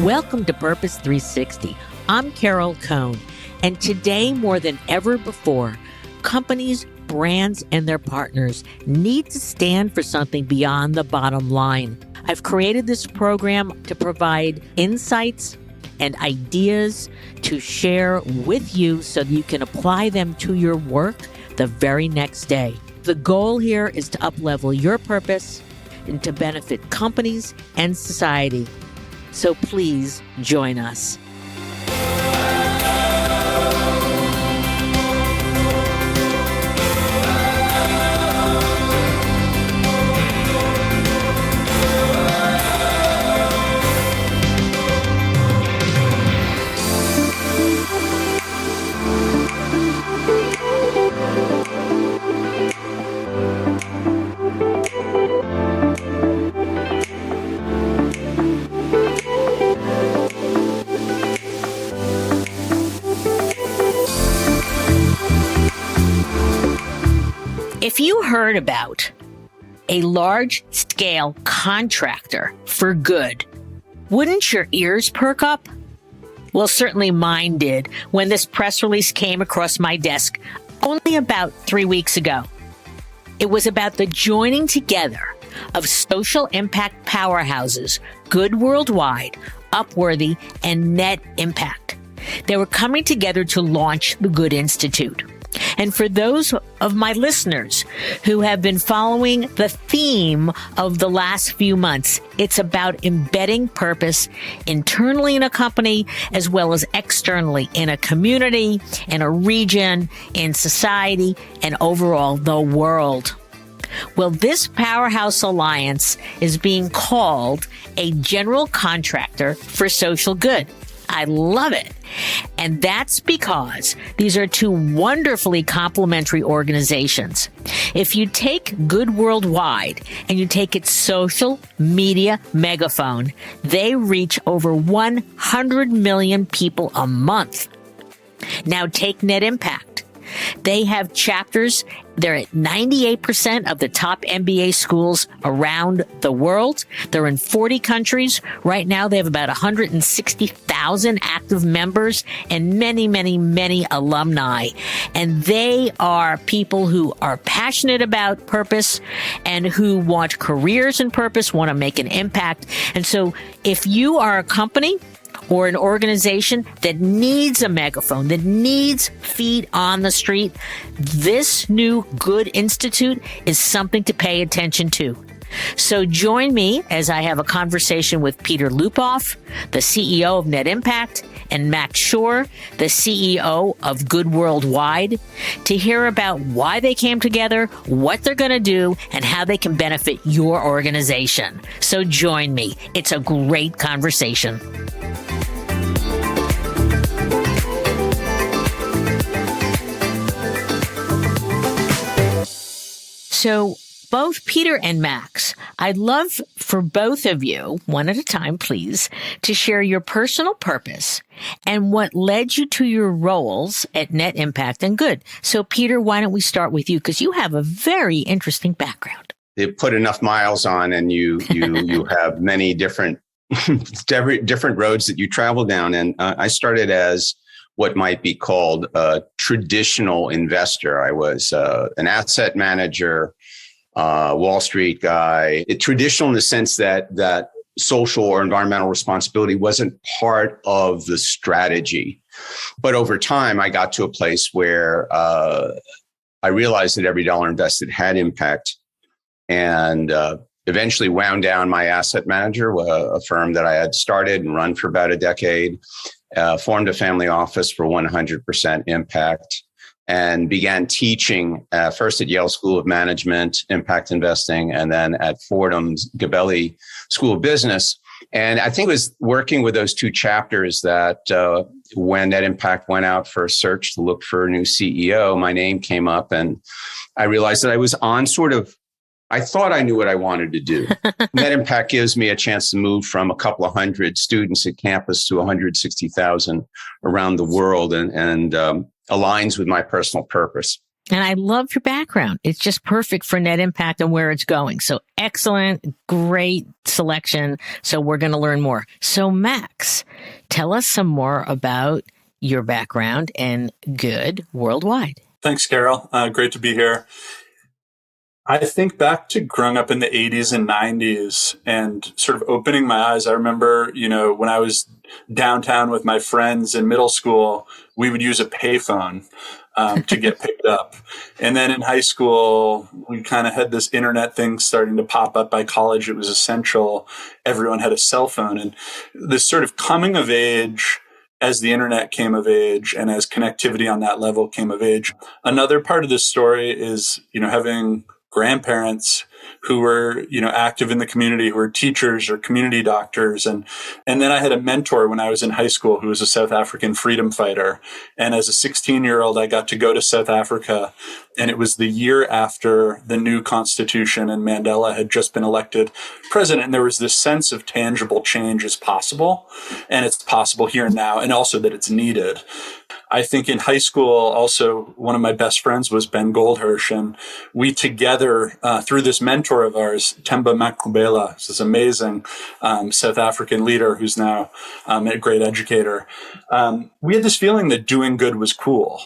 Welcome to Purpose 360. I'm Carol Cohn, and today more than ever before, companies, brands, and their partners need to stand for something beyond the bottom line. I've created this program to provide insights and ideas to share with you so that you can apply them to your work the very next day. The goal here is to up-level your purpose and to benefit companies and society. So please join us. If you heard about a large-scale contractor for good, wouldn't your ears perk up? Well, certainly mine did when this press release came across my desk only about 3 weeks ago. It was about the joining together of social impact powerhouses, Good Worldwide, Upworthy, and Net Impact. They were coming together to launch the Good Institute. And for those of my listeners who have been following the theme of the last few months, it's about embedding purpose internally in a company as well as externally in a community, in a region, in society, and overall the world. Well, this powerhouse alliance is being called a general contractor for social good. I love it. And that's because these are two wonderfully complementary organizations. If you take Good Worldwide and you take its social media megaphone, they reach over 100 million people a month. Now take Net Impact. They have chapters. They're at 98% of the top MBA schools around the world. They're in 40 countries. Right now, they have about 160,000 active members and many, many, many alumni. And they are people who are passionate about purpose and who want careers in purpose, want to make an impact. And so if you are a company or an organization that needs a megaphone, that needs feet on the street, this new Good Institute is something to pay attention to. So join me as I have a conversation with Peter Lupoff, the CEO of Net Impact, and Max Schorr, the CEO of Good Worldwide, to hear about why they came together, what they're going to do, and how they can benefit your organization. So join me. It's a great conversation. So both Peter and Max, I'd love for both of you, one at a time, please, to share your personal purpose and what led you to your roles at Net Impact and Good. So Peter, why don't we start with you? Because you have a very interesting background. They put enough miles on and you have many different roads that you travel down. And I started as what might be called a traditional investor. I was an asset manager, Wall Street guy. Traditional in the sense that social or environmental responsibility wasn't part of the strategy. But over time, I got to a place where I realized that every dollar invested had impact, and eventually wound down my asset manager, a firm that I had started and run for about a decade. Formed a family office for 100% impact, and began teaching first at Yale School of Management, impact investing, and then at Fordham's Gabelli School of Business. And I think it was working with those two chapters that when Net Impact went out for a search to look for a new CEO, my name came up, and I realized that I was on I thought I knew what I wanted to do. Net Impact gives me a chance to move from a couple of hundred students at campus to 160,000 around the world, and aligns with my personal purpose. And I love your background. It's just perfect for net impact and where it's going. So excellent, great selection. So we're going to learn more. So Max, tell us some more about your background and Good Worldwide. Thanks, Carol. Great to be here. I think back to growing up in the 80s and 90s and sort of opening my eyes. I remember, when I was downtown with my friends in middle school, we would use a payphone to get picked up. And then in high school, we kind of had this internet thing starting to pop up. By college, it was essential. Everyone had a cell phone. And this sort of coming of age as the internet came of age and as connectivity on that level came of age. Another part of this story is, having grandparents who were, active in the community, who were teachers or community doctors. And then I had a mentor when I was in high school who was a South African freedom fighter. And as a 16-year-old, I got to go to South Africa. And it was the year after the new constitution and Mandela had just been elected president. And there was this sense of tangible change is possible. And it's possible here and now, and also that it's needed. I think in high school, also, one of my best friends was Ben Goldhirsch. And we together, through this mentor of ours, Temba Makubela, this amazing South African leader who's now a great educator, we had this feeling that doing good was cool.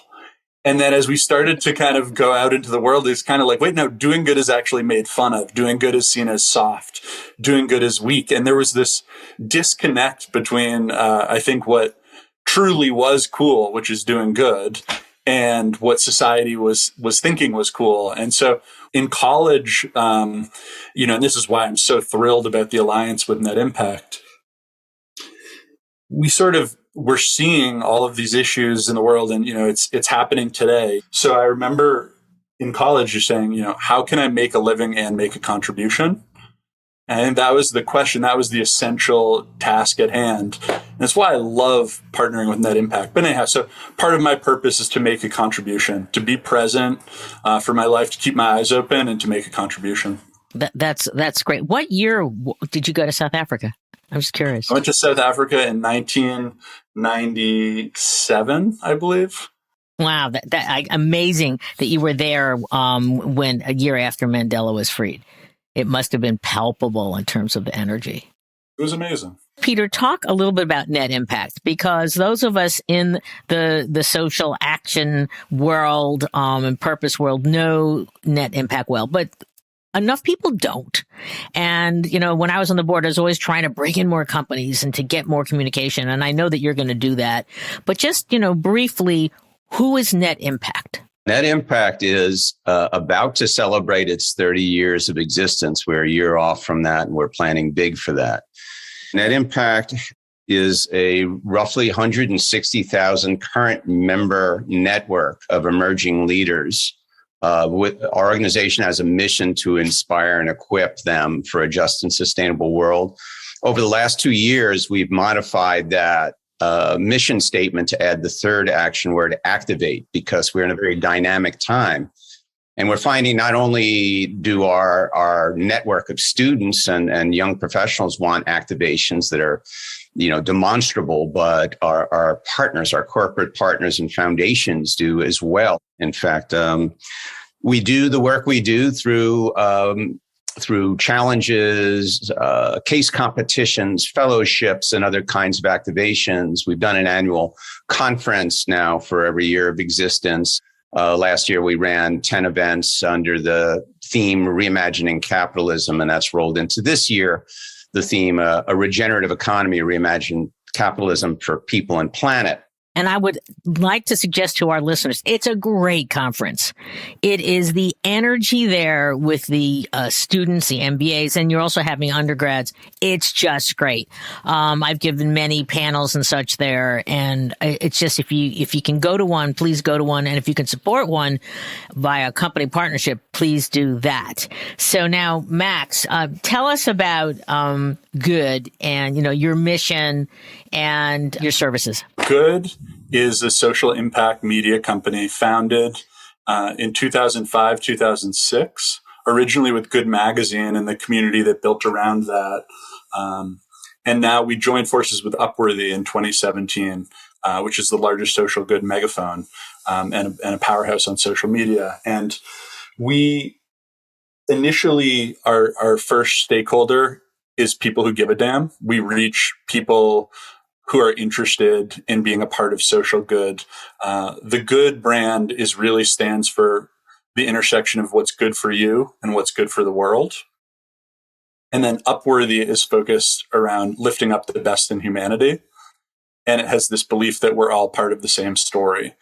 And then as we started to kind of go out into the world, it's kind of like, wait, no, doing good is actually made fun of. Doing good is seen as soft. Doing good is weak. And there was this disconnect between, I think, what truly was cool, which is doing good, and what society was thinking was cool. And so in college, and this is why I'm so thrilled about the alliance with Net Impact, we sort of were seeing all of these issues in the world, and, it's happening today. So I remember in college, you're saying, how can I make a living and make a contribution? And that was the question. That was the essential task at hand. And that's why I love partnering with Net Impact. But anyhow, so part of my purpose is to make a contribution, to be present for my life, to keep my eyes open, and to make a contribution. That's great. What year did you go to South Africa? I'm just curious. I went to South Africa in 1997, I believe. Wow, amazing that you were there when a year after Mandela was freed. It must have been palpable in terms of the energy. It was amazing. Peter, talk a little bit about net impact, because those of us in the social action world and purpose world know net impact well, but enough people don't. And, when I was on the board, I was always trying to bring in more companies and to get more communication. And I know that you're going to do that. But just, briefly, who is Net Impact? Net Impact is about to celebrate its 30 years of existence. We're a year off from that, and we're planning big for that. Net Impact is a roughly 160,000 current member network of emerging leaders. With our organization has a mission to inspire and equip them for a just and sustainable world. Over the last 2 years, we've modified that mission statement to add the third action word, activate, because we're in a very dynamic time. And we're finding not only do our network of students and young professionals want activations that are, demonstrable, but our partners, our corporate partners and foundations do as well. In fact, we do the work we do through challenges, case competitions, fellowships, and other kinds of activations. We've done an annual conference now for every year of existence. Last year, we ran 10 events under the theme Reimagining Capitalism, and that's rolled into this year, the theme A Regenerative Economy, Reimagine Capitalism for People and Planet. And I would like to suggest to our listeners, it's a great conference. It is the energy there with the students, the MBAs, and you're also having undergrads. It's just great. I've given many panels and such there, and it's just if you can go to one, please go to one, and if you can support one via company partnership, please do that. So now, Max, tell us about Good and your mission and your services. Good is a social impact media company founded in 2005, 2006, originally with Good Magazine and the community that built around that. And now we joined forces with Upworthy in 2017, which is the largest social good megaphone. and a powerhouse on social media. And we initially, our first stakeholder is people who give a damn. We reach people who are interested in being a part of social good. The good brand really stands for the intersection of what's good for you and what's good for the world. And then Upworthy is focused around lifting up the best in humanity. And it has this belief that we're all part of the same story.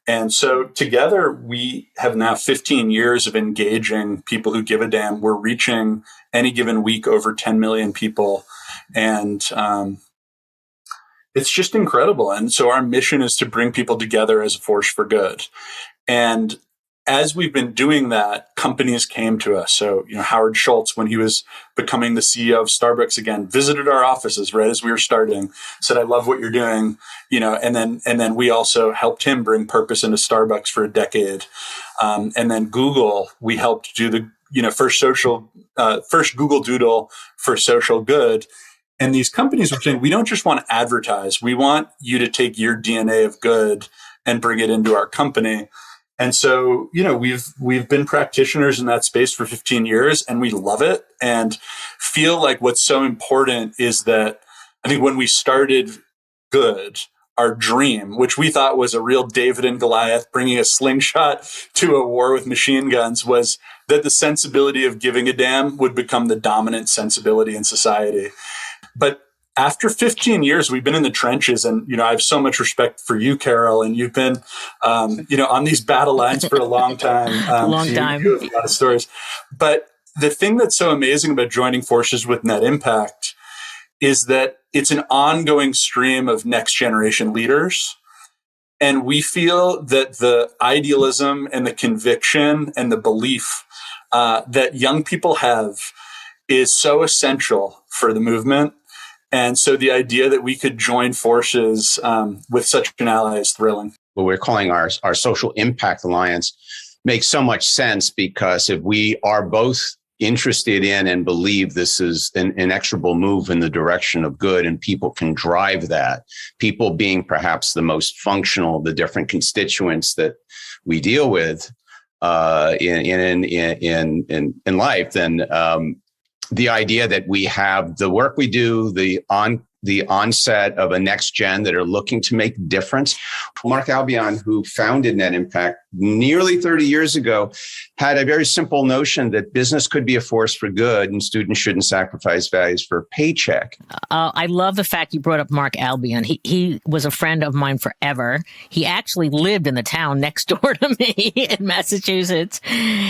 And so together, we have now 15 years of engaging people who give a damn. We're reaching any given week over 10 million people. And it's just incredible. And so our mission is to bring people together as a force for good. And as we've been doing that, companies came to us. So, Howard Schultz, when he was becoming the CEO of Starbucks again, visited our offices right as we were starting, said, "I love what you're doing," and then we also helped him bring purpose into Starbucks for a decade. And then Google, we helped do the, first Google Doodle for social good. And these companies were saying, we don't just want to advertise. We want you to take your DNA of good and bring it into our company. And so, we've been practitioners in that space for 15 years and we love it and feel like what's so important is that I think when we started good, our dream, which we thought was a real David and Goliath, bringing a slingshot to a war with machine guns, was that the sensibility of giving a damn would become the dominant sensibility in society. But after 15 years, we've been in the trenches, and I have so much respect for you, Carol, and you've been, on these battle lines for a long time. You have a lot of stories. But the thing that's so amazing about joining forces with Net Impact is that it's an ongoing stream of next generation leaders, and we feel that the idealism and the conviction and the belief that young people have is so essential for the movement. And so the idea that we could join forces with such an ally is thrilling. What we're calling our Social Impact Alliance makes so much sense, because if we are both interested in and believe this is an inexorable move in the direction of good, and people can drive that, people being perhaps the most functional of the different constituents that we deal with in life, then the idea that we have the work we do, the onset of a next gen that are looking to make difference. Mark Albion, who founded Net Impact nearly 30 years ago, had a very simple notion that business could be a force for good and students shouldn't sacrifice values for a paycheck. I love the fact you brought up Mark Albion. He was a friend of mine forever. He actually lived in the town next door to me in Massachusetts,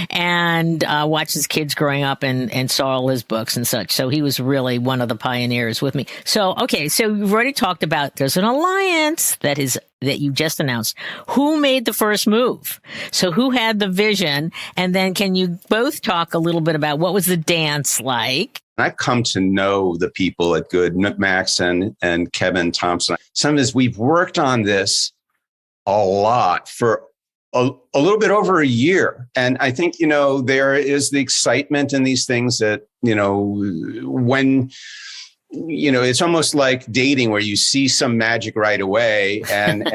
and watched his kids growing up and saw all his books and such. So he was really one of the pioneers with me. So, okay, so you've already talked about there's an alliance that you just announced. Who made the first move? So who had the vision? And then can you both talk a little bit about what was the dance like? I've come to know the people at Good, Max and Kevin Thompson. Sometimes we've worked on this a lot for a little bit over a year. And I think, there is the excitement in these things that, when it's almost like dating, where you see some magic right away. And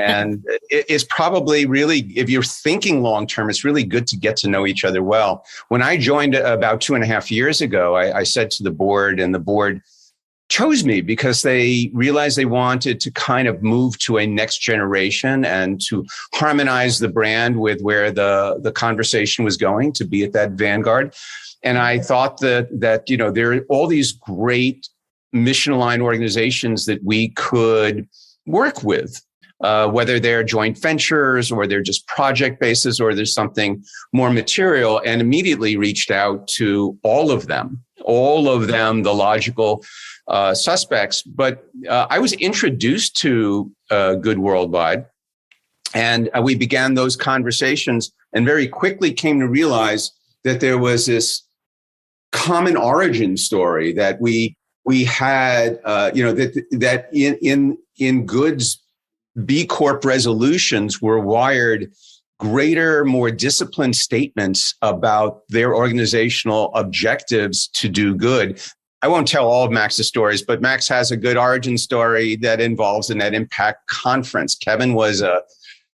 it's probably really, if you're thinking long term, it's really good to get to know each other well. When I joined about 2.5 years ago, I said to the board, and the board chose me because they realized they wanted to kind of move to a next generation and to harmonize the brand with where the conversation was going, to be at that vanguard. And I thought that there are all these great mission-aligned organizations that we could work with, whether they're joint ventures or they're just project bases or there's something more material, and immediately reached out to all of them, the logical suspects. But I was introduced to Good Worldwide, and we began those conversations and very quickly came to realize that there was this common origin story that we had, that in Good's B Corp resolutions were wired greater, more disciplined statements about their organizational objectives to do good. I won't tell all of Max's stories, but Max has a good origin story that involves a Net Impact conference. Kevin was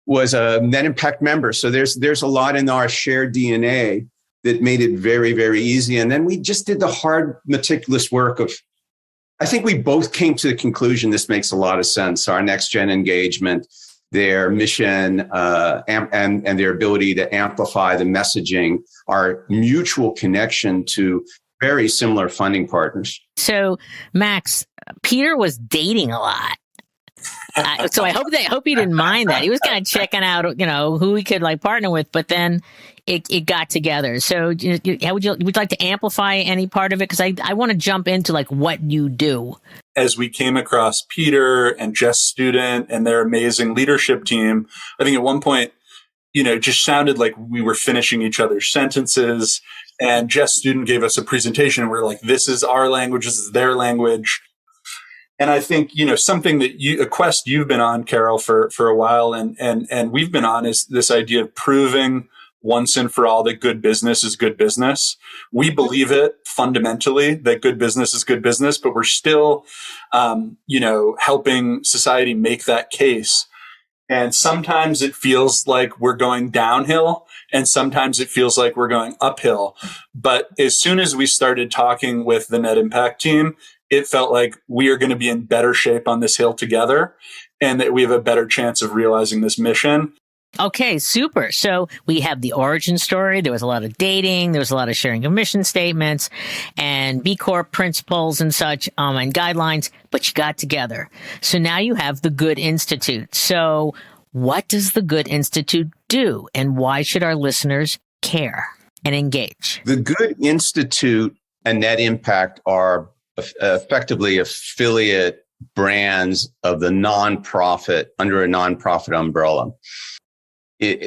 was a Net Impact member. So there's a lot in our shared DNA that made it very, very easy. And then we just did the hard, meticulous work of, I think we both came to the conclusion this makes a lot of sense. Our next gen engagement, their mission, and their ability to amplify the messaging, our mutual connection to very similar funding partners. So, Max, Peter was dating a lot. So I hope he didn't mind that. He was kind of checking out, who he could partner with, but then it got together. So how would you like to amplify any part of it? Because I want to jump into what you do. As we came across Peter and Jess Student and their amazing leadership team, I think at one point, it just sounded like we were finishing each other's sentences. And Jess Student gave us a presentation. And we're like, this is our language. This is their language. And I think, something that a quest you've been on, Carol, for a while and we've been on is this idea of proving once and for all that good business is good business. We believe it fundamentally that good business is good business, but we're still, helping society make that case. And sometimes it feels like we're going downhill and sometimes it feels like we're going uphill. But as soon as we started talking with the Net Impact team, it felt like we are going to be in better shape on this hill together and that we have a better chance of realizing this mission. Okay, super. So we have the origin story. There was a lot of dating. There was a lot of sharing of mission statements and B Corp principles and such and guidelines, but you got together. So now you have the Good Institute. So what does the Good Institute do and why should our listeners care and engage? The Good Institute and Net Impact are effectively affiliate brands of the nonprofit under a nonprofit umbrella.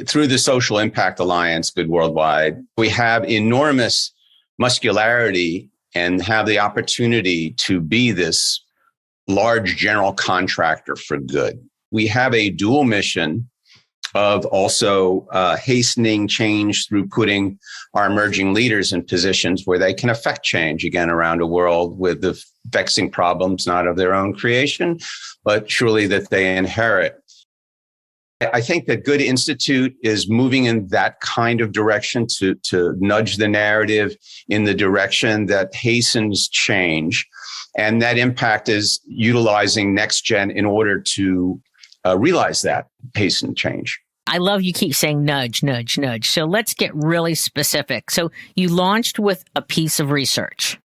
Through the Social Impact Alliance, Good Worldwide, we have enormous muscularity and have the opportunity to be this large general contractor for good. We have a dual mission of also hastening change through putting our emerging leaders in positions where they can affect change again around a world with the vexing problems, not of their own creation, but surely that they inherit. I think that Good Institute is moving in that kind of direction to nudge the narrative in the direction that hastens change. And Net Impact is utilizing next gen in order to realize that hasten change. I love you keep saying nudge, nudge, nudge. So let's get really specific. So you launched with a piece of research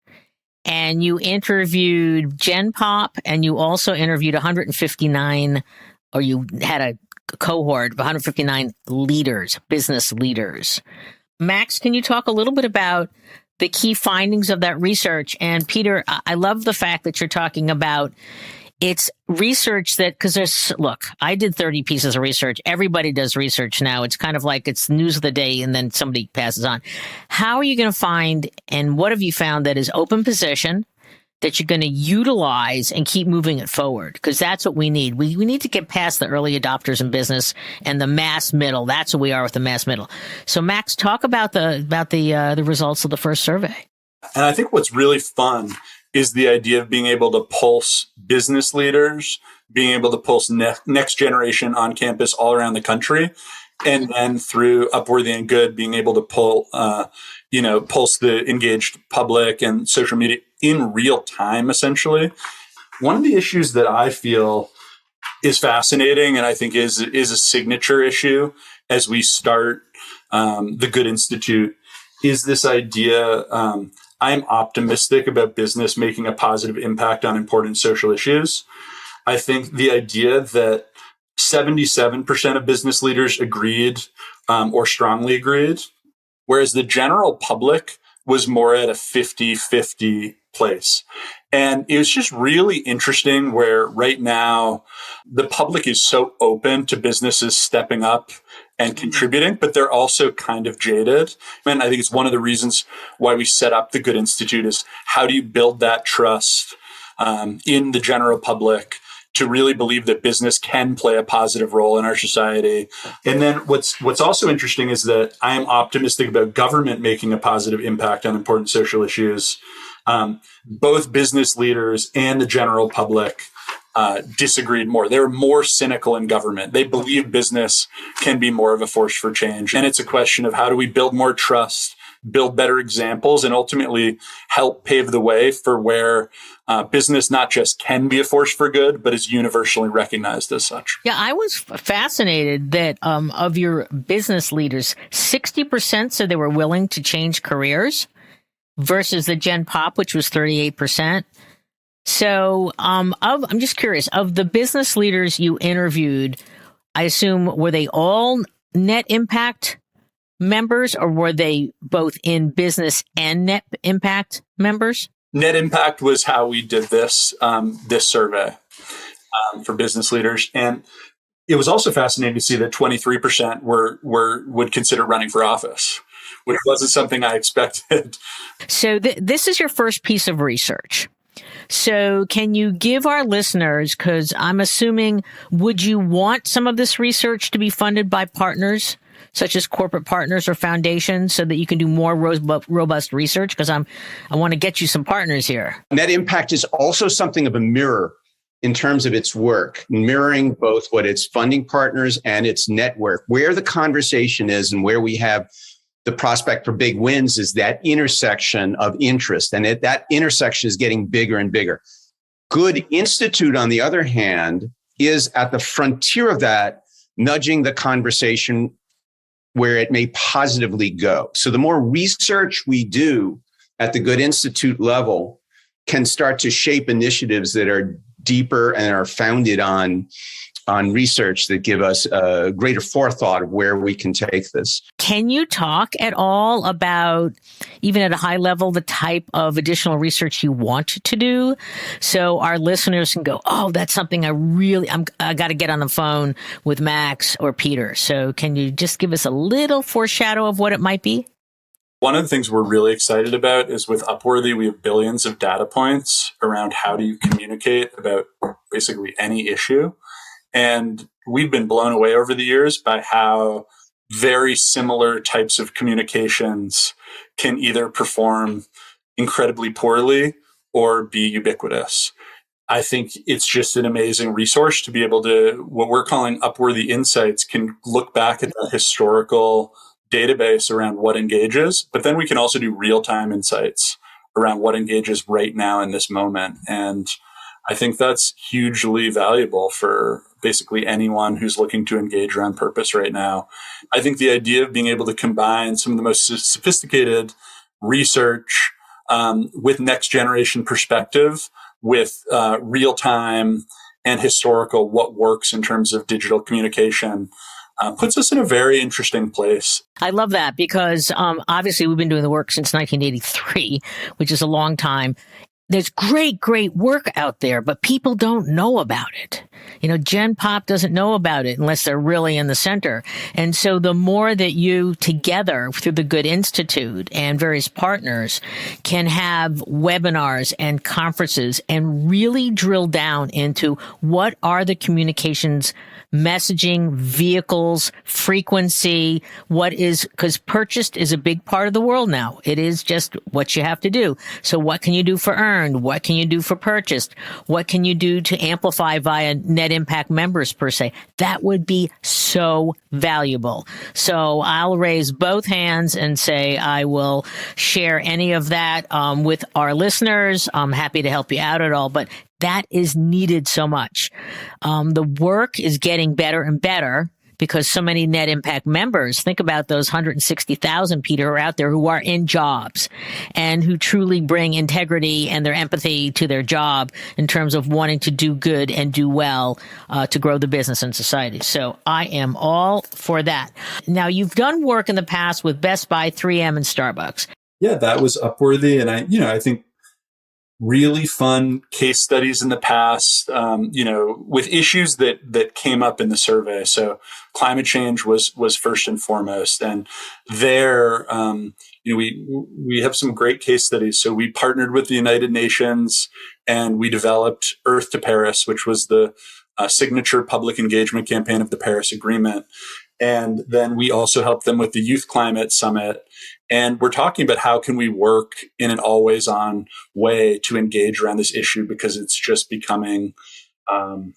and you interviewed Gen Pop and you also interviewed 159, or you had a cohort of 159 leaders, business leaders. Max, can you talk a little bit about the key findings of that research? And Peter, I love the fact that you're talking about it's research that, because I did 30 pieces of research. Everybody does research now. It's kind of like it's news of the day and then somebody passes on. How are you going to find, and what have you found that is open position that you're going to utilize and keep moving it forward? Because that's what we need. We need to get past the early adopters in business and the mass middle. That's what we are with the mass middle. So Max, talk about the results of the first survey. And I think what's really fun is the idea of being able to pulse business leaders, being able to pulse next generation on campus all around the country. And then through Upworthy and Good, being able to pulse the engaged public and social media in real time, essentially. One of the issues that I feel is fascinating and I think is a signature issue as we start the Good Institute is this idea. I'm optimistic about business making a positive impact on important social issues. I think the idea that 77% of business leaders agreed or strongly agreed, whereas the general public was more at a 50-50 place. And it was just really interesting where right now the public is so open to businesses stepping up and contributing, but they're also kind of jaded. And I think it's one of the reasons why we set up the Good Institute is how do you build that trust in the general public to really believe that business can play a positive role in our society. And then what's also interesting is that I am optimistic about government making a positive impact on important social issues. Both business leaders and the general public disagreed more. They were more cynical in government. They believe business can be more of a force for change. And it's a question of how do we build more trust, build better examples, and ultimately help pave the way for where business not just can be a force for good, but is universally recognized as such. Yeah, I was fascinated that of your business leaders, 60% said they were willing to change careers versus the Gen Pop, which was 38%. So I'm just curious, of the business leaders you interviewed, I assume, were they all net impact members, or were they both in business and net impact members? Net impact was how we did this survey for business leaders. And it was also fascinating to see that 23% would consider running for office, which wasn't something I expected. So this is your first piece of research. So can you give our listeners, because I'm assuming, would you want some of this research to be funded by partners, such as corporate partners or foundations, so that you can do more robust research? Because I want to get you some partners here. Net impact is also something of a mirror in terms of its work, mirroring both what its funding partners and its network. Where the conversation is and where we have the prospect for big wins is that intersection of interest. And that intersection is getting bigger and bigger. Good Institute, on the other hand, is at the frontier of that, nudging the conversation where it may positively go. So the more research we do at the Good Institute level can start to shape initiatives that are deeper and are founded on research that give us a greater forethought of where we can take this. Can you talk at all about, even at a high level, the type of additional research you want to do? So our listeners can go, oh, that's something I got to get on the phone with Max or Peter. So can you just give us a little foreshadow of what it might be? One of the things we're really excited about is with Upworthy, we have billions of data points around how do you communicate about basically any issue. And we've been blown away over the years by how very similar types of communications can either perform incredibly poorly or be ubiquitous. I think it's just an amazing resource to be able to, what we're calling Upworthy Insights, can look back at the historical database around what engages, but then we can also do real-time insights around what engages right now in this moment. And I think that's hugely valuable for basically anyone who's looking to engage around purpose right now. I think the idea of being able to combine some of the most sophisticated research with next generation perspective, with real time and historical what works in terms of digital communication, puts us in a very interesting place. I love that because obviously we've been doing the work since 1983, which is a long time. There's great work out there, but people don't know about it. Gen Pop doesn't know about it unless they're really in the center. And so the more that you together through the Good Institute and various partners can have webinars and conferences and really drill down into what are the communications messaging, vehicles, frequency, because purchased is a big part of the world now. It is just what you have to do. So what can you do for earned? What can you do for purchased? What can you do to amplify via net impact members per se? That would be so valuable. So I'll raise both hands and say I will share any of that with our listeners. I'm happy to help you out at all, but that is needed so much. The work is getting better and better because so many net impact members, think about those 160,000, Peter, who are out there who are in jobs and who truly bring integrity and their empathy to their job in terms of wanting to do good and do well to grow the business and society. So I am all for that. Now, you've done work in the past with Best Buy, 3M, and Starbucks. Yeah, that was Upworthy. And I think really fun case studies in the past, with issues that came up in the survey. So climate change was first and foremost. And there, we have some great case studies. So we partnered with the United Nations and we developed Earth to Paris, which was the signature public engagement campaign of the Paris Agreement. And then we also helped them with the Youth Climate Summit. And we're talking about how can we work in an always on way to engage around this issue because it's just becoming on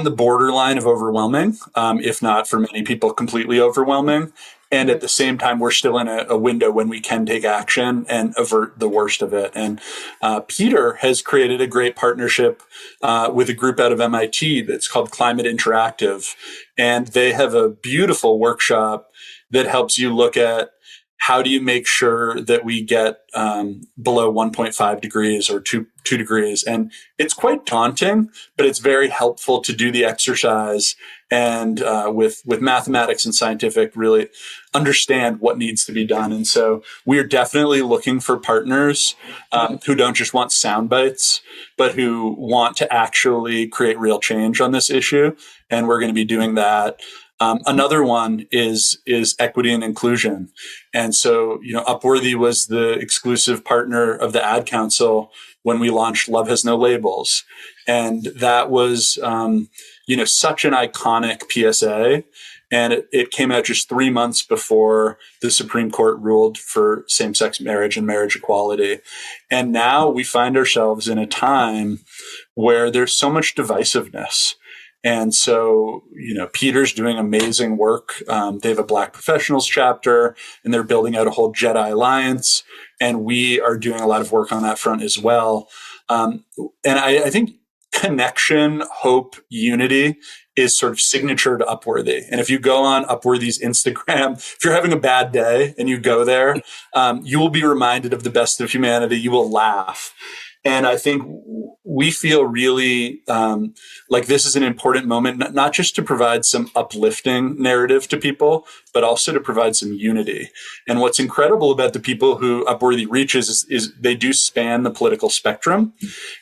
the borderline of overwhelming, if not for many people completely overwhelming. And at the same time, we're still in a window when we can take action and avert the worst of it. And Peter has created a great partnership with a group out of MIT that's called Climate Interactive. And they have a beautiful workshop that helps you look at how do you make sure that we get below 1.5 degrees or 2 degrees. And it's quite daunting, but it's very helpful to do the exercise and with mathematics and scientific really understand what needs to be done. And so we are definitely looking for partners who don't just want sound bites, but who want to actually create real change on this issue. And we're going to be doing that. Another one is equity and inclusion. And so, Upworthy was the exclusive partner of the Ad Council when we launched Love Has No Labels. And that was, such an iconic PSA. And it came out just 3 months before the Supreme Court ruled for same-sex marriage and marriage equality. And now we find ourselves in a time where there's so much divisiveness. And so, Peter's doing amazing work. They have a Black professionals chapter, and they're building out a whole Jedi Alliance. And we are doing a lot of work on that front as well. And I think connection, hope, unity is sort of signature to Upworthy. And if you go on Upworthy's Instagram, if you're having a bad day and you go there, you will be reminded of the best of humanity. You will laugh. And I think we feel really like this is an important moment, not just to provide some uplifting narrative to people, but also to provide some unity. And what's incredible about the people who Upworthy reaches is they do span the political spectrum.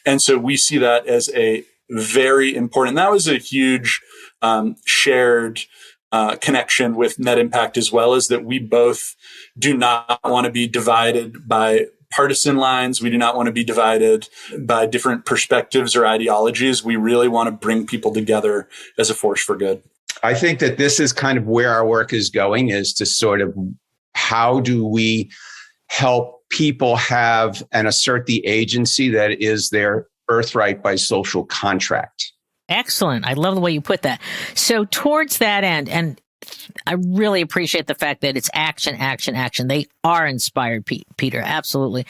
And so we see that as a very important, that was a huge shared connection with Net Impact as well, is that we both do not want to be divided by partisan lines. We do not want to be divided by different perspectives or ideologies. We really want to bring people together as a force for good. I think that this is kind of where our work is going, is to sort of how do we help people have and assert the agency that is their birthright by social contract. Excellent. I love the way you put that. So towards that end, and I really appreciate the fact that it's action, action, action. They are inspired, Peter. Absolutely.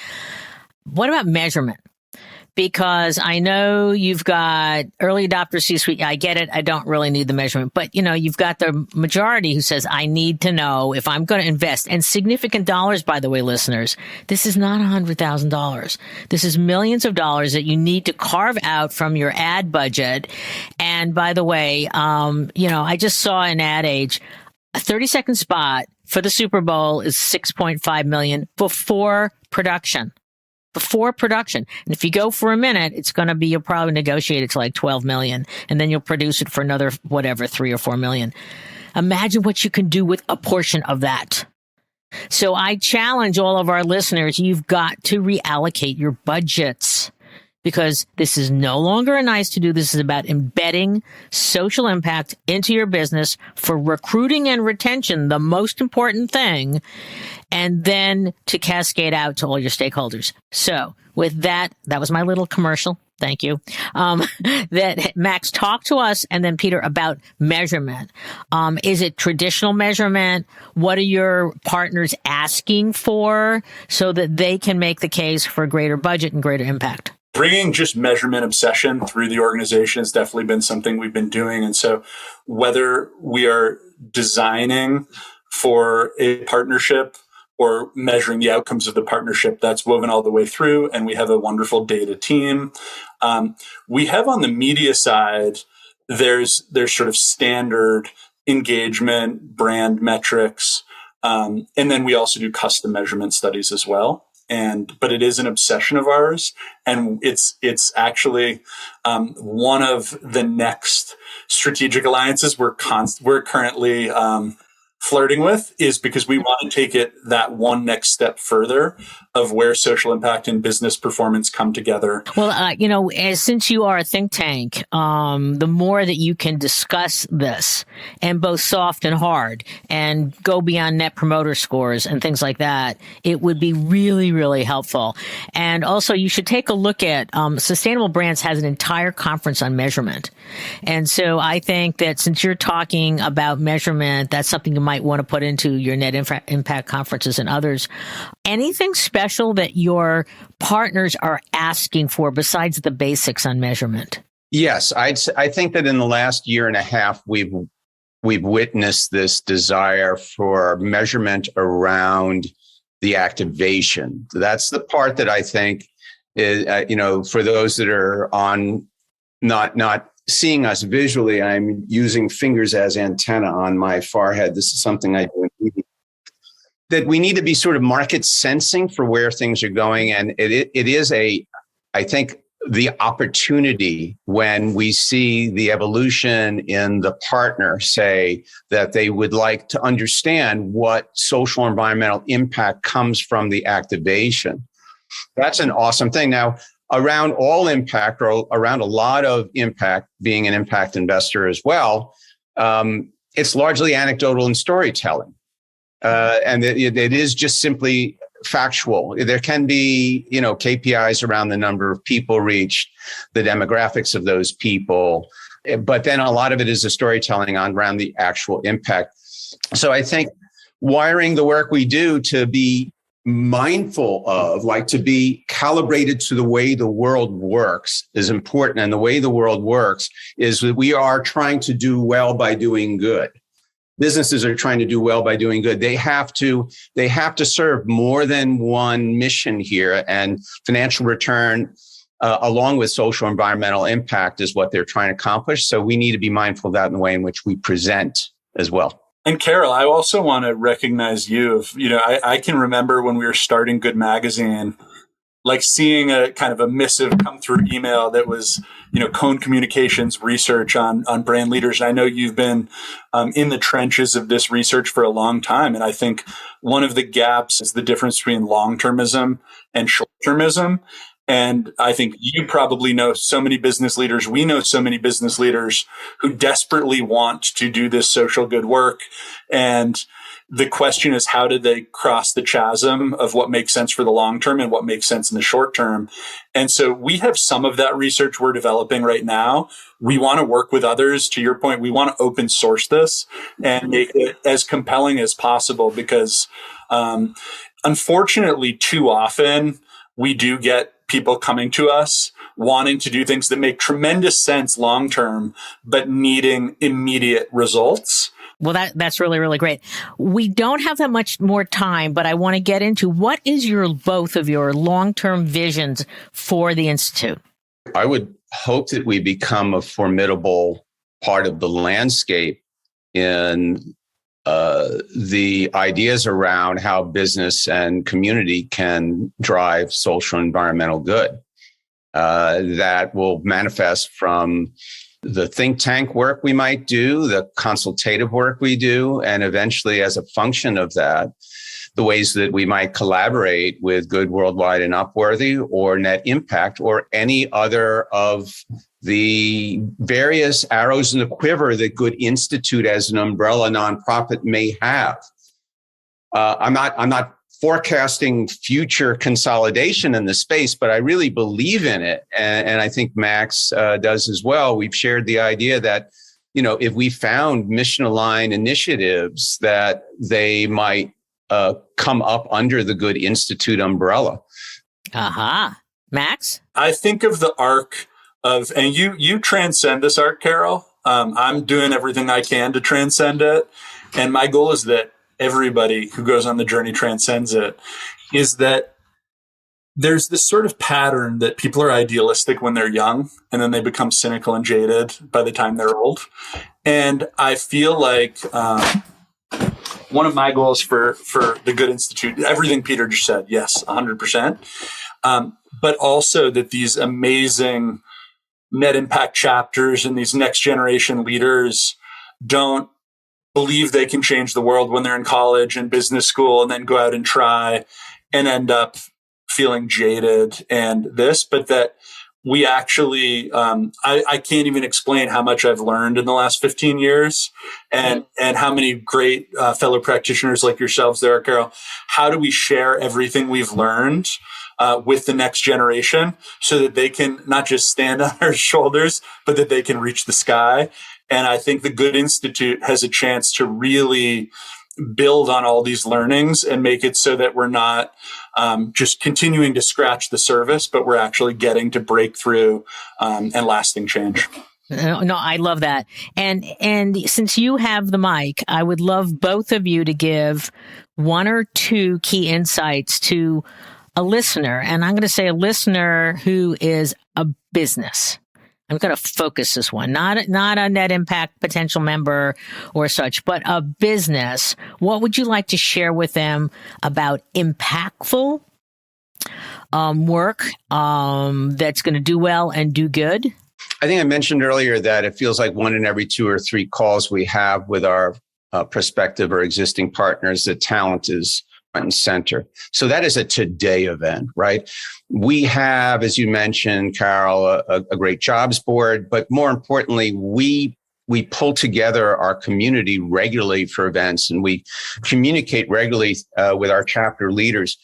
What about measurement? Because I know you've got early adopter C-suite. I get it. I don't really need the measurement. But, you've got the majority who says, I need to know if I'm going to invest. And significant dollars, by the way, listeners. This is not $100,000. This is millions of dollars that you need to carve out from your ad budget. And by the way, I just saw in Ad Age, a 30-second spot for the Super Bowl is $6.5 million before production. And if you go for a minute, it's going to be, you'll probably negotiate it to like 12 million. And then you'll produce it for another, 3 or 4 million. Imagine what you can do with a portion of that. So I challenge all of our listeners, you've got to reallocate your budgets, because this is no longer a nice to do. This is about embedding social impact into your business for recruiting and retention, the most important thing, and then to cascade out to all your stakeholders. So with that was my little commercial. Thank you. That Max, talk to us, and then Peter, about measurement. Is it traditional measurement? What are your partners asking for so that they can make the case for greater budget and greater impact? Bringing just measurement obsession through the organization has definitely been something we've been doing. And so whether we are designing for a partnership or measuring the outcomes of the partnership, that's woven all the way through. And we have a wonderful data team. We have on the media side, there's sort of standard engagement, brand metrics. And then we also do custom measurement studies as well. But it is an obsession of ours, and it's actually one of the next strategic alliances we're currently flirting with is because we want to take it that one next step further of where social impact and business performance come together. Well, since you are a think tank, the more that you can discuss this and both soft and hard and go beyond net promoter scores and things like that, it would be really, really helpful. And also you should take a look at, Sustainable Brands has an entire conference on measurement. And so I think that since you're talking about measurement, that's something you might want to put into your net impact conferences and others. Anything special that your partners are asking for besides the basics on measurement? Yes, I think that in the last year and a half, we've witnessed this desire for measurement around the activation. That's the part that I think is, for those that are on not seeing us visually, I'm using fingers as antenna on my forehead. This is something I do in meetings, that we need to be sort of market sensing for where things are going. And it is I think, the opportunity when we see the evolution in the partner say that they would like to understand what social environmental impact comes from the activation. That's an awesome thing. Now, around all impact, or around a lot of impact, being an impact investor as well, it's largely anecdotal and storytelling. And it is just simply factual. There can be, KPIs around the number of people reached, the demographics of those people, but then a lot of it is the storytelling around the actual impact. So I think wiring the work we do to be mindful of, like to be calibrated to the way the world works is important. And the way the world works is that we are trying to do well by doing good. Businesses are trying to do well by doing good. They have to serve more than one mission here, and financial return, along with social environmental impact, is what they're trying to accomplish. So we need to be mindful of that in the way in which we present as well. And Carol, I also want to recognize you. I can remember when we were starting Good Magazine, like seeing a kind of a missive come through email that was, Cone Communications research on brand leaders. And I know you've been in the trenches of this research for a long time. And I think one of the gaps is the difference between long-termism and short-termism. And I think you probably know so many business leaders. We know so many business leaders who desperately want to do this social good work. And the question is, how do they cross the chasm of what makes sense for the long term and what makes sense in the short term? And so we have some of that research we're developing right now. We want to work with others. To your point, we want to open source this and make it as compelling as possible, because unfortunately, too often we do get people coming to us wanting to do things that make tremendous sense long term, but needing immediate results. Well, that's really, really great. We don't have that much more time, but I want to get into what is both of your long-term visions for the Institute? I would hope that we become a formidable part of the landscape in the ideas around how business and community can drive social and environmental good. That will manifest from the think tank work we might do, the consultative work we do, and eventually, as a function of that, the ways that we might collaborate with Good Worldwide and Upworthy or Net Impact or any other of the various arrows in the quiver that Good Institute as an umbrella nonprofit may have. I'm not forecasting future consolidation in the space, but I really believe in it. And I think Max does as well. We've shared the idea that, if we found mission-aligned initiatives, that they might come up under the Good Institute umbrella. Aha. Max? I think of the arc of, and you transcend this arc, Carol. I'm doing everything I can to transcend it. And my goal is that everybody who goes on the journey transcends it, is that there's this sort of pattern that people are idealistic when they're young, and then they become cynical and jaded by the time they're old. And I feel like one of my goals for the Good Institute, everything Peter just said, yes, 100%. But also that these amazing net impact chapters and these next generation leaders don't believe they can change the world when they're in college and business school and then go out and try and end up feeling jaded and this, but that we actually, I can't even explain how much I've learned in the last 15 years and how many great fellow practitioners like yourselves there, Carol. How do we share everything we've learned with the next generation so that they can not just stand on our shoulders, but that they can reach the sky? And I think the Good Institute has a chance to really build on all these learnings and make it so that we're not just continuing to scratch the surface, but we're actually getting to breakthrough and lasting change. No, I love that. And since you have the mic, I would love both of you to give one or two key insights to a listener. And I'm going to say a listener who is a business. I'm going to focus this one, not a net impact potential member or such, but a business. What would you like to share with them about impactful work that's going to do well and do good? I think I mentioned earlier that it feels like 1 in every 2 or 3 calls we have with our prospective or existing partners, that talent is front and center. So that is a today event, right? We have, as you mentioned, Carol, a great jobs board, but more importantly, we pull together our community regularly for events, and we communicate regularly with our chapter leaders.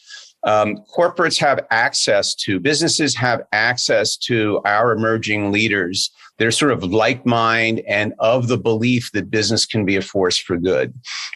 Corporates have access to, businesses have access to our emerging leaders. They're sort of like mind and of the belief that business can be a force for good.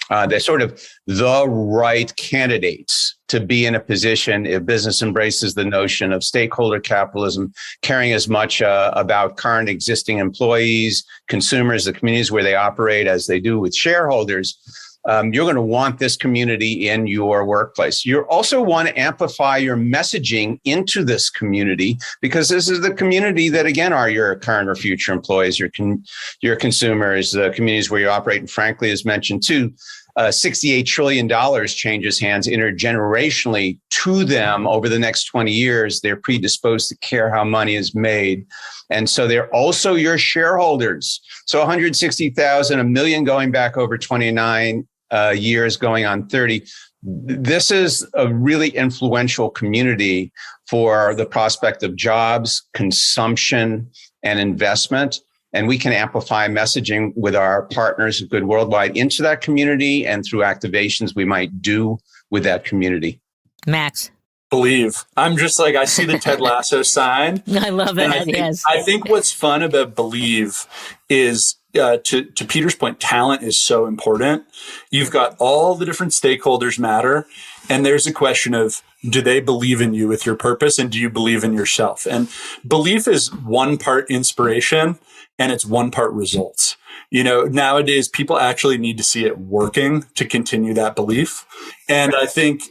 They're sort of the right candidates to be in a position if business embraces the notion of stakeholder capitalism, caring as much about current existing employees, consumers, the communities where they operate as they do with shareholders. You're going to want this community in your workplace. You also want to amplify your messaging into this community, because this is the community that, again, are your current or future employees, your consumers, the communities where you operate. And frankly, as mentioned too, $68 trillion changes hands intergenerationally to them over the next 20 years. They're predisposed to care how money is made. And so they're also your shareholders. So 160,000, a million going back over 29 years, going on 30. This is a really influential community for the prospect of jobs, consumption, and investment. And we can amplify messaging with our partners at Good Worldwide into that community and through activations we might do with that community. Max. Believe. I'm just like, I see the Ted Lasso sign. I love that. Yes. I think what's fun about Believe is, to Peter's point, talent is so important. You've got all the different stakeholders matter. And there's a question of, do they believe in you with your purpose? And do you believe in yourself? And belief is one part inspiration and it's one part results. You know, nowadays people actually need to see it working to continue that belief. And I think,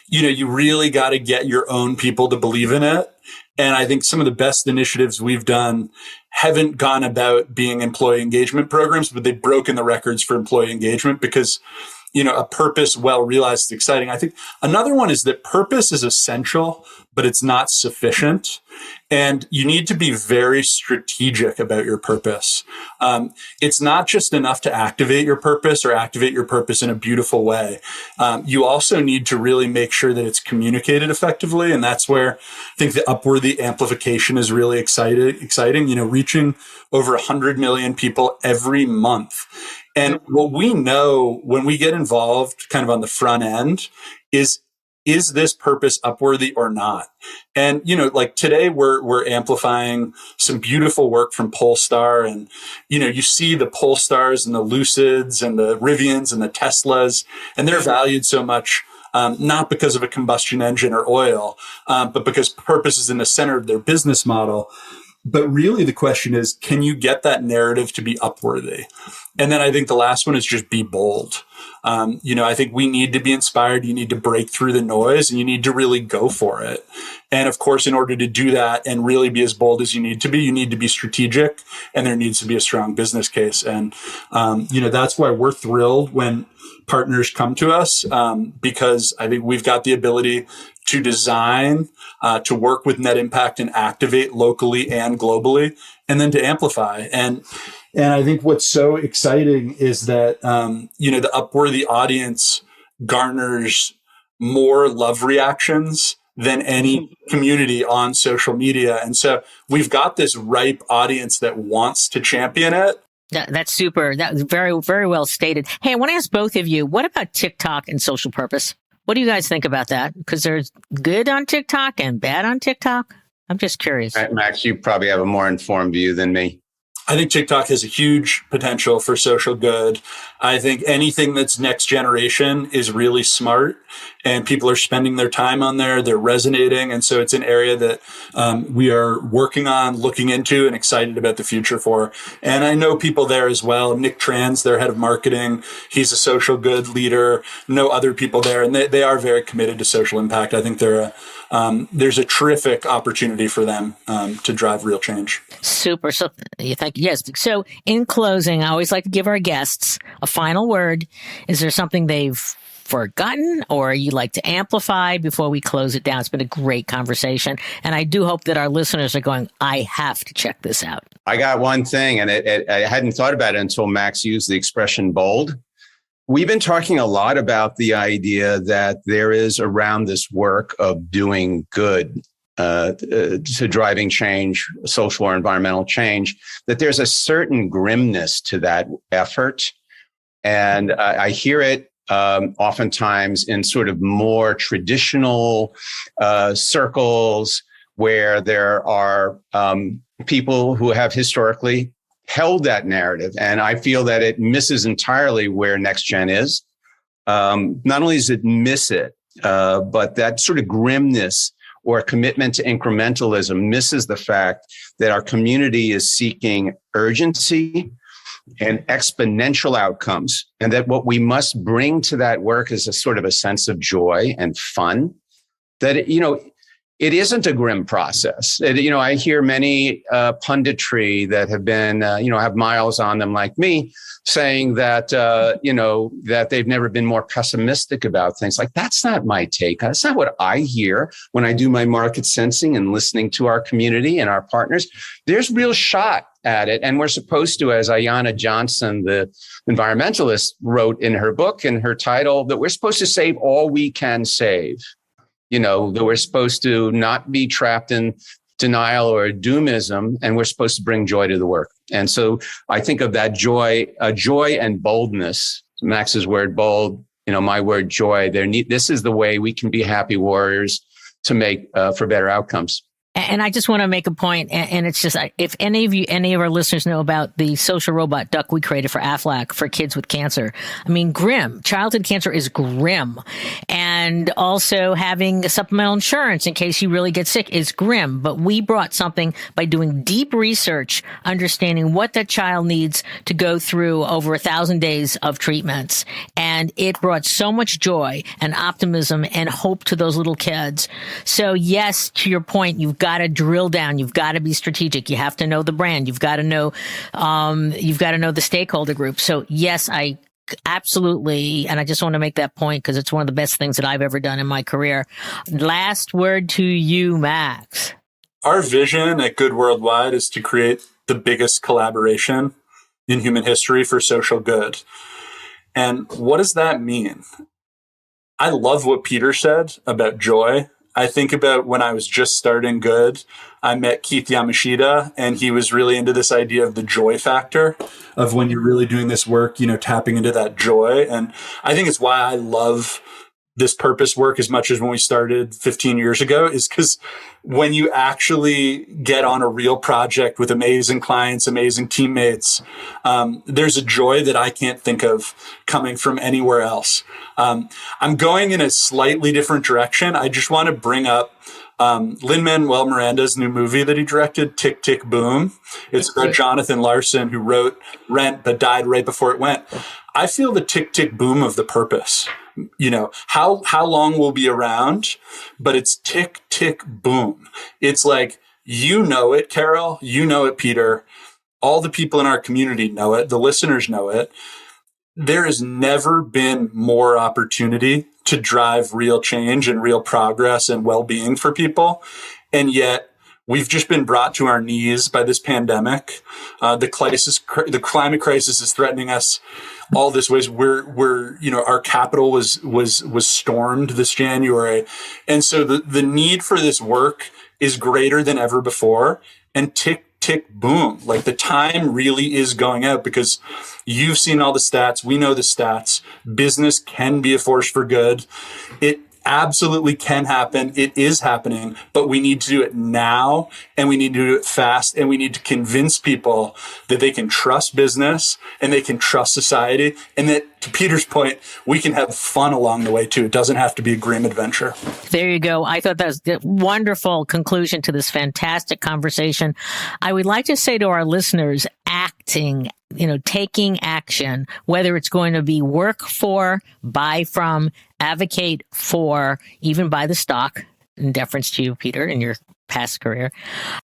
you really got to get your own people to believe in it. And I think some of the best initiatives we've done haven't gone about being employee engagement programs, but they've broken the records for employee engagement because, a purpose well realized is exciting. I think another one is that purpose is essential, but it's not sufficient. And you need to be very strategic about your purpose. It's not just enough to activate your purpose or activate your purpose in a beautiful way. You also need to really make sure that it's communicated effectively. And that's where I think the Upworthy amplification is really exciting, reaching over 100 million people every month. And what we know when we get involved kind of on the front end is this purpose Upworthy or not? And, like today we're amplifying some beautiful work from Polestar, and, you see the Polestars and the Lucids and the Rivians and the Teslas, and they're valued so much, not because of a combustion engine or oil, but because purpose is in the center of their business model. But really the question is, can you get that narrative to be Upworthy? And then I think the last one is just be bold. I think we need to be inspired. You need to break through the noise and you need to really go for it. And of course, in order to do that and really be as bold as you need to be strategic, and there needs to be a strong business case. And, that's why we're thrilled when partners come to us, because I think we've got the ability to design, to work with net impact and activate locally and globally, and then to amplify. And I think what's so exciting is that, the Upworthy audience garners more love reactions than any community on social media. And so we've got this ripe audience that wants to champion it. That's super. That was very, very well stated. Hey, I want to ask both of you, what about TikTok and social purpose? What do you guys think about that? Because there's good on TikTok and bad on TikTok. I'm just curious. Max, you probably have a more informed view than me. I think TikTok has a huge potential for social good. I think anything that's next generation is really smart, and people are spending their time on there. They're resonating. And so it's an area that we are working on, looking into, and excited about the future for. And I know people there as well. Nick Trans, their head of marketing, he's a social good leader. Know other people there, and they are very committed to social impact. I think there's a terrific opportunity for them to drive real change. Super. So you think, yes. So in closing, I always like to give our guests a final word. Is there something they've forgotten or you'd like to amplify before we close it down? It's been a great conversation. And I do hope that our listeners are going, I have to check this out. I got one thing, and I hadn't thought about it until Max used the expression bold. We've been talking a lot about the idea that there is around this work of doing good to driving change, social or environmental change, that there's a certain grimness to that effort. And I hear it oftentimes in sort of more traditional circles where there are people who have historically held that narrative. And I feel that it misses entirely where Next Gen is. Not only does it miss it, but that sort of grimness or commitment to incrementalism misses the fact that our community is seeking urgency and exponential outcomes, and that what we must bring to that work is a sort of a sense of joy and fun, that, it isn't a grim process. I hear many punditry that have been, have miles on them like me, saying that, that they've never been more pessimistic about things. Like, that's not my take. That's not what I hear when I do my market sensing and listening to our community and our partners. There's real shot at it. And we're supposed to, as Ayanna Johnson, the environmentalist, wrote in her book, in her title, that we're supposed to save all we can save. That we're supposed to not be trapped in denial or doomism, and we're supposed to bring joy to the work. And so I think of that joy and boldness. Max's word bold, my word joy. This is the way we can be happy warriors to make for better outcomes. And I just want to make a point, and it's just, if any of our listeners know about the social robot duck we created for AFLAC for kids with cancer. I mean, grim. Childhood cancer is grim. And also having supplemental insurance in case you really get sick is grim. But we brought something by doing deep research, understanding what that child needs to go through over 1,000 days of treatments. And it brought so much joy and optimism and hope to those little kids. So yes, to your point, you've got to drill down. You've got to be strategic. You have to know the brand. You've got to know the stakeholder group. So yes, I absolutely. And I just want to make that point because it's one of the best things that I've ever done in my career. Last word to you, Max. Our vision at Good Worldwide is to create the biggest collaboration in human history for social good. And what does that mean? I love what Peter said about joy. I think about when I was just starting Good, I met Keith Yamashita, and he was really into this idea of the joy factor of when you're really doing this work, tapping into that joy. And I think it's why I love this purpose work as much as when we started 15 years ago, is because when you actually get on a real project with amazing clients, amazing teammates, there's a joy that I can't think of coming from anywhere else. I'm going in a slightly different direction. I just want to bring up Lin-Manuel Miranda's new movie that he directed, Tick, Tick, Boom. It's about Jonathan Larson, who wrote Rent but died right before it went. I feel the tick, tick, boom of the purpose. How long we'll be around, but it's tick, tick, boom. It's like, it, Carol, it, Peter. All the people in our community know it. The listeners know it. There has never been more opportunity to drive real change and real progress and well-being for people. And yet we've just been brought to our knees by this pandemic. The climate crisis is threatening us all this ways. Our capital was stormed this January. And so the need for this work is greater than ever before. And tick, boom, like the time really is going out, because you've seen all the stats. We know the stats. Business can be a force for good. It absolutely can happen. It is happening, but we need to do it now, and we need to do it fast, and we need to convince people that they can trust business and they can trust society, and that, to Peter's point, we can have fun along the way too. It doesn't have to be a grim adventure. There you go. I thought that was a wonderful conclusion to this fantastic conversation. I would like to say to our listeners, taking action, whether it's going to be work for, buy from, advocate for, even buy the stock, in deference to you, Peter, in your past career,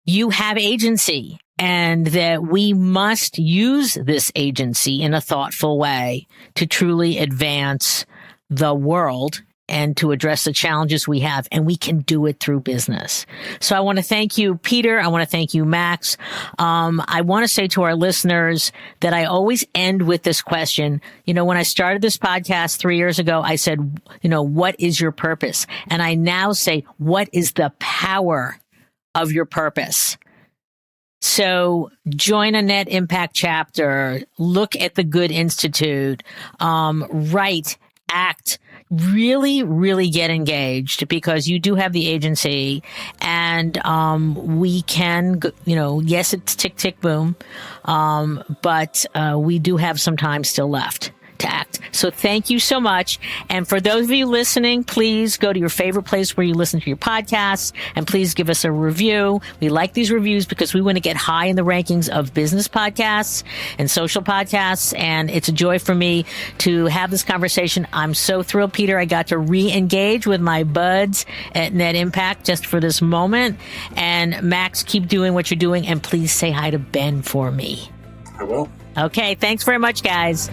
you have agency, and that we must use this agency in a thoughtful way to truly advance the world and to address the challenges we have, and we can do it through business. So I want to thank you, Peter. I want to thank you, Max. I want to say to our listeners that I always end with this question. When I started this podcast 3 years ago, I said, what is your purpose? And I now say, what is the power of your purpose? So join a Net Impact chapter, look at the Good Institute, write, act, really, really get engaged, because you do have the agency, and we can, yes, it's tick, tick, boom, but we do have some time still left to act. So thank you so much. And for those of you listening, please go to your favorite place where you listen to your podcasts, and please give us a review. We like these reviews because we want to get high in the rankings of business podcasts and social podcasts. And it's a joy for me to have this conversation. I'm so thrilled, Peter. I got to re-engage with my buds at Net Impact just for this moment. And Max, keep doing what you're doing. And please say hi to Ben for me. I will. Okay. Thanks very much, guys.